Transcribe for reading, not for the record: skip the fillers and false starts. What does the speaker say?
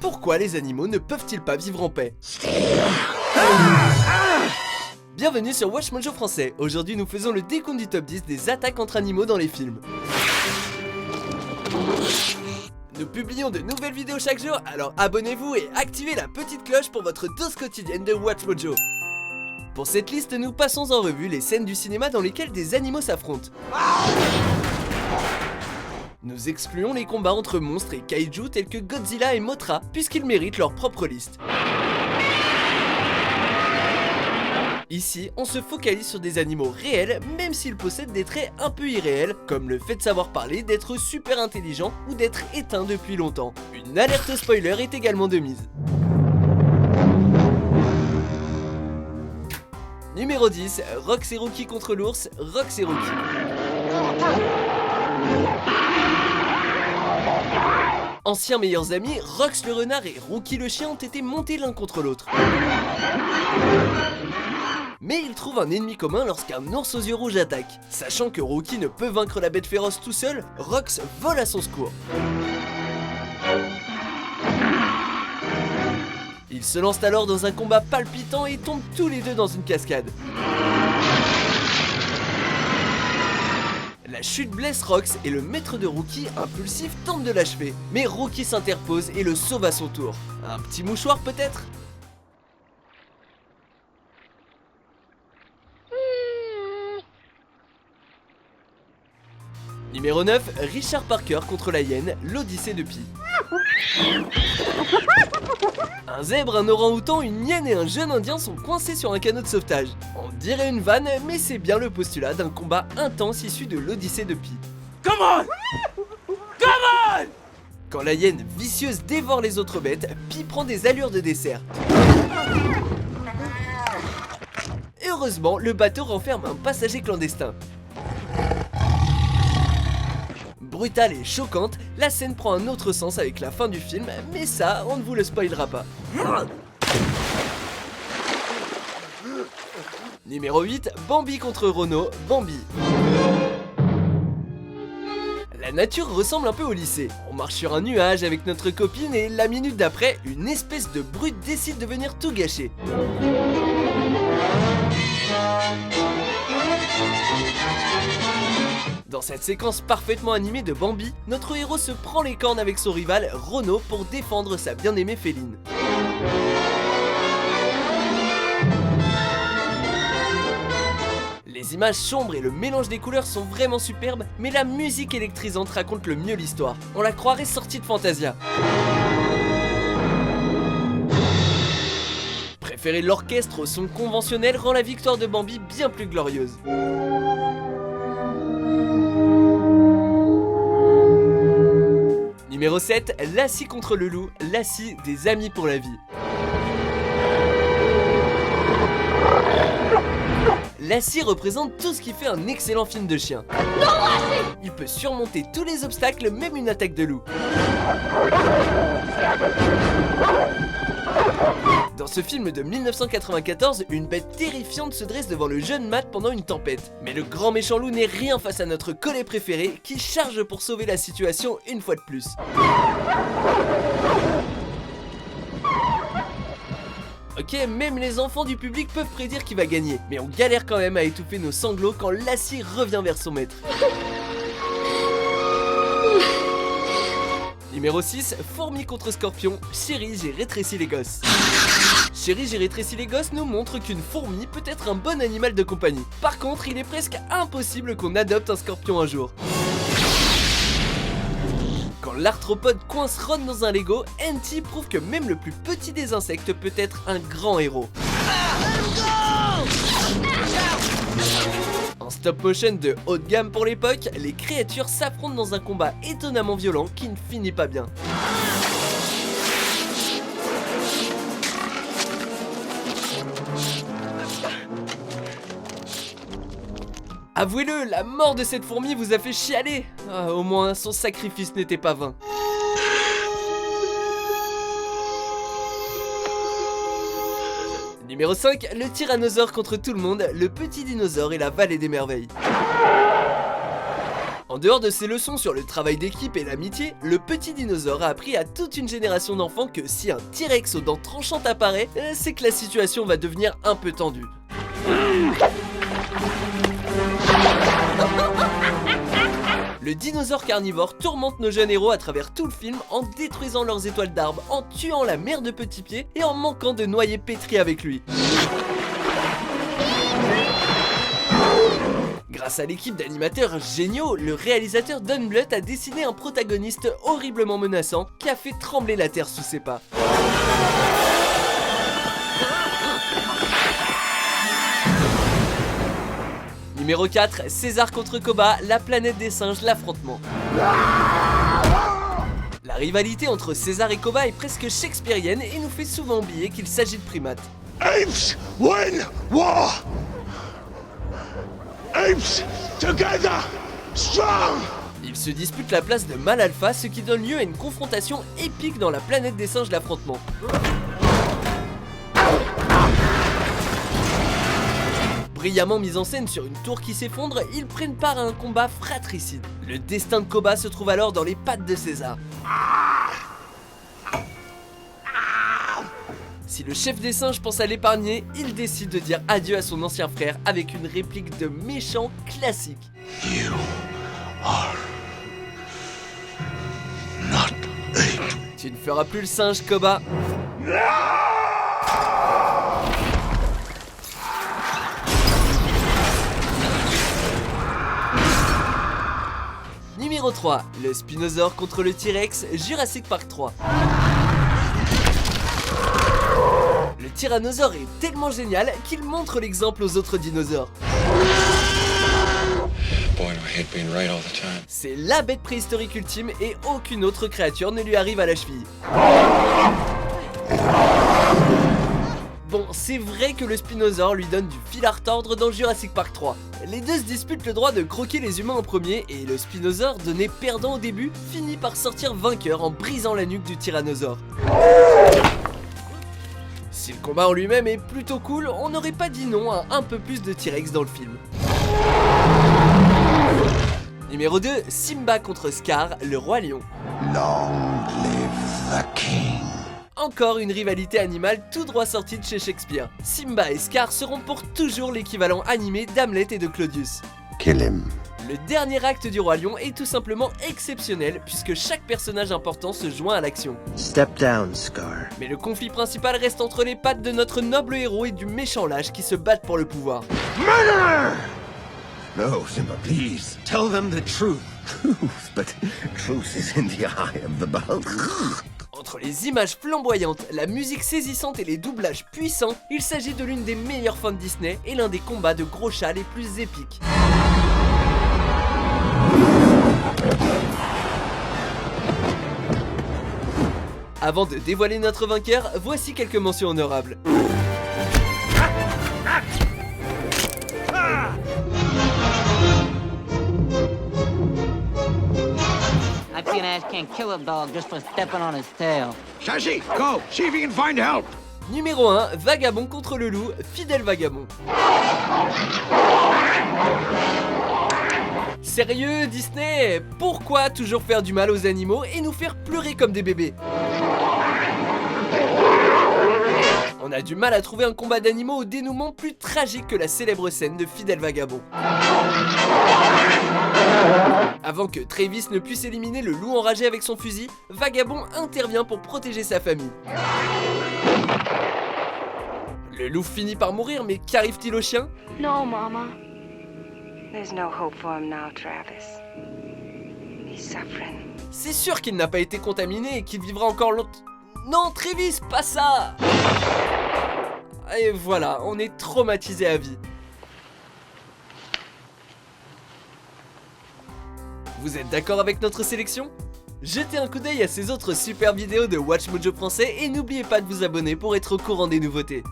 Pourquoi les animaux ne peuvent-ils pas vivre en paix? Bienvenue sur Watch Mojo français. Aujourd'hui nous faisons le décompte du top 10 des attaques entre animaux dans les films. Nous publions de nouvelles vidéos chaque jour, alors abonnez-vous et activez la petite cloche pour votre dose quotidienne de Watch Mojo. Pour cette liste, nous passons en revue les scènes du cinéma dans lesquelles des animaux s'affrontent. Nous excluons les combats entre monstres et kaiju tels que Godzilla et Mothra, puisqu'ils méritent leur propre liste. Ici, on se focalise sur des animaux réels, même s'ils possèdent des traits un peu irréels, comme le fait de savoir parler, d'être super intelligent ou d'être éteint depuis longtemps. Une alerte spoiler est également de mise. Numéro 10, Rox et Rookie contre l'ours, Rox et Rookie. Anciens meilleurs amis, Rox le renard et Rookie le chien ont été montés l'un contre l'autre. Mais ils trouvent un ennemi commun lorsqu'un ours aux yeux rouges attaque. Sachant que Rookie ne peut vaincre la bête féroce tout seul, Rox vole à son secours. Ils se lancent alors dans un combat palpitant et tombent tous les deux dans une cascade. La chute blesse Rox et le maître de Rookie, impulsif, tente de l'achever. Mais Rookie s'interpose et le sauve à son tour. Un petit mouchoir peut-être ? Numéro 9, Richard Parker contre la hyène, l'Odyssée de Pi. Un zèbre, un orang-outan, une hyène et un jeune indien sont coincés sur un canot de sauvetage. On dirait une vanne, mais c'est bien le postulat d'un combat intense issu de l'Odyssée de Pi. Come on! Come on! Quand la hyène vicieuse dévore les autres bêtes, Pi prend des allures de dessert. Et heureusement, le bateau renferme un passager clandestin. Brutale et choquante, la scène prend un autre sens avec la fin du film, mais ça, on ne vous le spoilera pas. Numéro 8, Bambi contre Renaud, Bambi. La nature ressemble un peu au lycée. On marche sur un nuage avec notre copine et la minute d'après, une espèce de brute décide de venir tout gâcher. Dans cette séquence parfaitement animée de Bambi, notre héros se prend les cornes avec son rival Renaud pour défendre sa bien-aimée féline. Les images sombres et le mélange des couleurs sont vraiment superbes, mais la musique électrisante raconte le mieux l'histoire. On la croirait sortie de Fantasia. Préférer l'orchestre au son conventionnel rend la victoire de Bambi bien plus glorieuse. Numéro 7, Lassie contre le loup, Lassie des amis pour la vie. Lassie représente tout ce qui fait un excellent film de chien. Il peut surmonter tous les obstacles, même une attaque de loup. Dans ce film de 1994, une bête terrifiante se dresse devant le jeune Matt pendant une tempête. Mais le grand méchant loup n'est rien face à notre collet préféré qui charge pour sauver la situation une fois de plus. Ok, même les enfants du public peuvent prédire qui va gagner, mais on galère quand même à étouffer nos sanglots quand Lassie revient vers son maître. Numéro 6, Fourmi contre Scorpion, Chérie, j'ai rétréci les gosses. Chérie, j'ai rétréci les gosses nous montre qu'une fourmi peut être un bon animal de compagnie. Par contre, il est presque impossible qu'on adopte un scorpion un jour. Quand l'arthropode coince Ron dans un Lego, NT prouve que même le plus petit des insectes peut être un grand héros. En stop motion de haut de gamme pour l'époque, les créatures s'affrontent dans un combat étonnamment violent qui ne finit pas bien. Avouez-le, la mort de cette fourmi vous a fait chialer. Ah, au moins, son sacrifice n'était pas vain. Numéro 5, le tyrannosaure contre tout le monde, le petit dinosaure et la vallée des merveilles. En dehors de ses leçons sur le travail d'équipe et l'amitié, le petit dinosaure a appris à toute une génération d'enfants que si un T-Rex aux dents tranchantes apparaît, c'est que la situation va devenir un peu tendue. Le dinosaure carnivore tourmente nos jeunes héros à travers tout le film en détruisant leurs étoiles d'arbre, en tuant la mère de Petit Pied et en manquant de noyer pétri avec lui. Grâce à l'équipe d'animateurs géniaux, le réalisateur Don Bluth a dessiné un protagoniste horriblement menaçant qui a fait trembler la terre sous ses pas. Numéro 4, César contre Koba, la planète des singes, l'affrontement. La rivalité entre César et Koba est presque shakespearienne et nous fait souvent oublier qu'il s'agit de primates. Apes win war! Apes together strong! Ils se disputent la place de mâle alpha, ce qui donne lieu à une confrontation épique dans la planète des singes, l'affrontement. Brillamment mis en scène sur une tour qui s'effondre, ils prennent part à un combat fratricide. Le destin de Koba se trouve alors dans les pattes de César. Si le chef des singes pense à l'épargner, il décide de dire adieu à son ancien frère avec une réplique de méchant classique. You are not ape. Tu ne feras plus le singe, Koba. Numéro 3, le Spinosaure contre le T-Rex, Jurassic Park 3. Le tyrannosaure est tellement génial qu'il montre l'exemple aux autres dinosaures. C'est la bête préhistorique ultime et aucune autre créature ne lui arrive à la cheville. Bon, c'est vrai que le Spinosaure lui donne du fil à retordre dans Jurassic Park 3. Les deux se disputent le droit de croquer les humains en premier et le Spinosaure, donné perdant au début, finit par sortir vainqueur en brisant la nuque du tyrannosaure. Si le combat en lui-même est plutôt cool, on n'aurait pas dit non à un peu plus de T-Rex dans le film. Numéro 2, Simba contre Scar, le roi lion. Long live the king. Encore une rivalité animale tout droit sortie de chez Shakespeare. Simba et Scar seront pour toujours l'équivalent animé d'Hamlet et de Claudius. Kill him. Le dernier acte du Roi Lion est tout simplement exceptionnel puisque chaque personnage important se joint à l'action. Step down, Scar. Mais le conflit principal reste entre les pattes de notre noble héros et du méchant lâche qui se battent pour le pouvoir. Murderer! No, Simba, please. Tell them the truth. Truth, but truth is in the eye of the beholder. Entre les images flamboyantes, la musique saisissante et les doublages puissants, il s'agit de l'une des meilleures fins de Disney et l'un des combats de gros chats les plus épiques. Avant de dévoiler notre vainqueur, voici quelques mentions honorables. I'd see an ass can't kill a dog just for stepping on his tail. Shashi, go. See if you can find help. Numéro 1, Vagabond contre le loup, fidèle vagabond. Sérieux, Disney? Pourquoi toujours faire du mal aux animaux et nous faire pleurer comme des bébés? On a du mal à trouver un combat d'animaux au dénouement plus tragique que la célèbre scène de Fidèle Vagabond. Avant que Travis ne puisse éliminer le loup enragé avec son fusil, Vagabond intervient pour protéger sa famille. Le loup finit par mourir, mais qu'arrive-t-il au chien? No, Mama. There's no hope for him now, Travis. He's suffering. C'est sûr qu'il n'a pas été contaminé et qu'il vivra encore longtemps. Non, Travis, pas ça! Et voilà, on est traumatisé à vie. Vous êtes d'accord avec notre sélection? Jetez un coup d'œil à ces autres super vidéos de Watch Mojo français et n'oubliez pas de vous abonner pour être au courant des nouveautés.